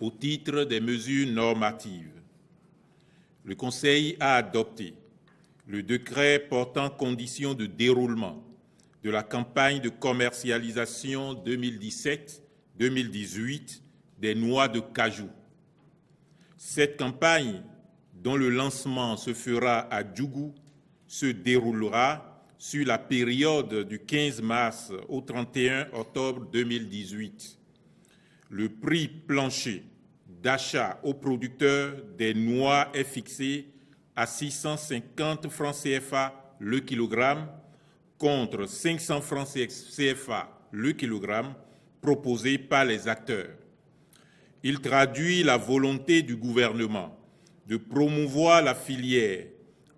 au titre des mesures normatives. Le Conseil a adopté le décret portant conditions de déroulement de la campagne de commercialisation 2017-2018 des noix de cajou. Cette campagne, dont le lancement se fera à Djougou, se déroulera sur la période du 15 mars au 31 octobre 2018. Le prix plancher d'achat aux producteurs des noix est fixé à 650 francs CFA le kilogramme contre 500 francs CFA le kilogramme proposé par les acteurs. Il traduit la volonté du gouvernement de promouvoir la filière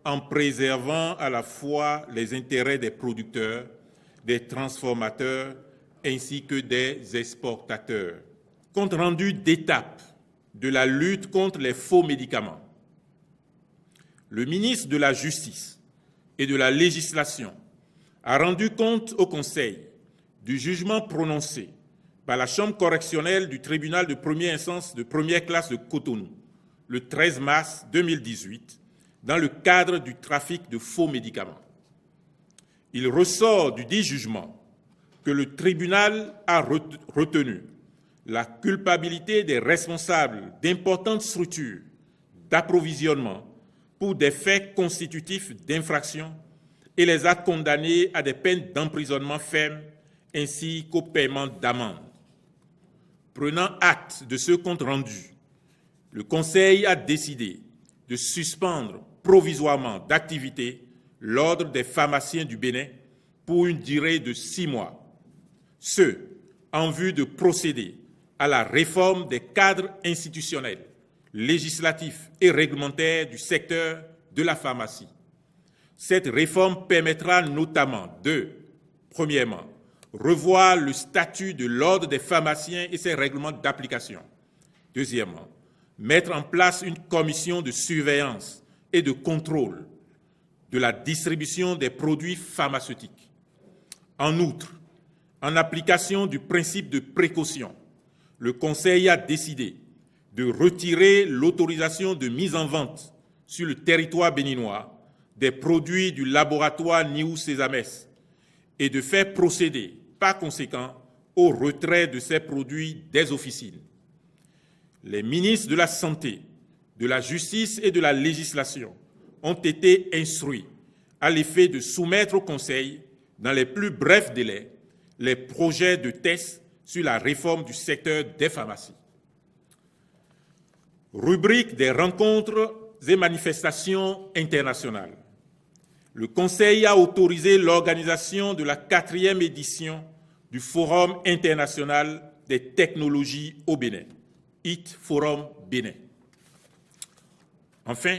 en préservant à la fois les intérêts des producteurs, des transformateurs ainsi que des exportateurs. Compte rendu d'étape de la lutte contre les faux médicaments. Le ministre de la Justice et de la Législation a rendu compte au Conseil du jugement prononcé par la Chambre correctionnelle du tribunal de première instance de première classe de Cotonou le 13 mars 2018 dans le cadre du trafic de faux médicaments. Il ressort du dit jugement que le tribunal a retenu la culpabilité des responsables d'importantes structures d'approvisionnement pour des faits constitutifs d'infraction et les a condamnés à des peines d'emprisonnement ferme ainsi qu'au paiement d'amendes. Prenant acte de ce compte rendu, le Conseil a décidé de suspendre provisoirement d'activité l'Ordre des pharmaciens du Bénin pour une durée de 6 mois, ce en vue de procéder à la réforme des cadres institutionnels, législatifs et réglementaires du secteur de la pharmacie. Cette réforme permettra notamment de, premièrement, revoir le statut de l'Ordre des pharmaciens et ses règlements d'application. Deuxièmement, mettre en place une commission de surveillance et de contrôle de la distribution des produits pharmaceutiques. En outre, en application du principe de précaution, le Conseil a décidé de retirer l'autorisation de mise en vente sur le territoire béninois des produits du laboratoire Niou Sésamès et de faire procéder, par conséquent, au retrait de ces produits des officines. Les ministres de la Santé, de la Justice et de la Législation ont été instruits à l'effet de soumettre au Conseil, dans les plus brefs délais, les projets de tests sur la réforme du secteur des pharmacies. Rubrique des rencontres et manifestations internationales. Le Conseil a autorisé l'organisation de la 4e édition du Forum international des technologies au Bénin, IT Forum Bénin. Enfin,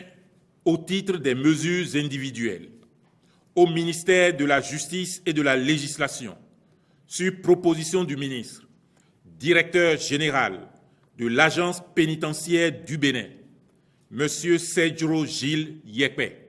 au titre des mesures individuelles, au ministère de la Justice et de la Législation, sur proposition du ministre, directeur général de l'Agence pénitentiaire du Bénin, M. Sedjro Gilles Yekpe,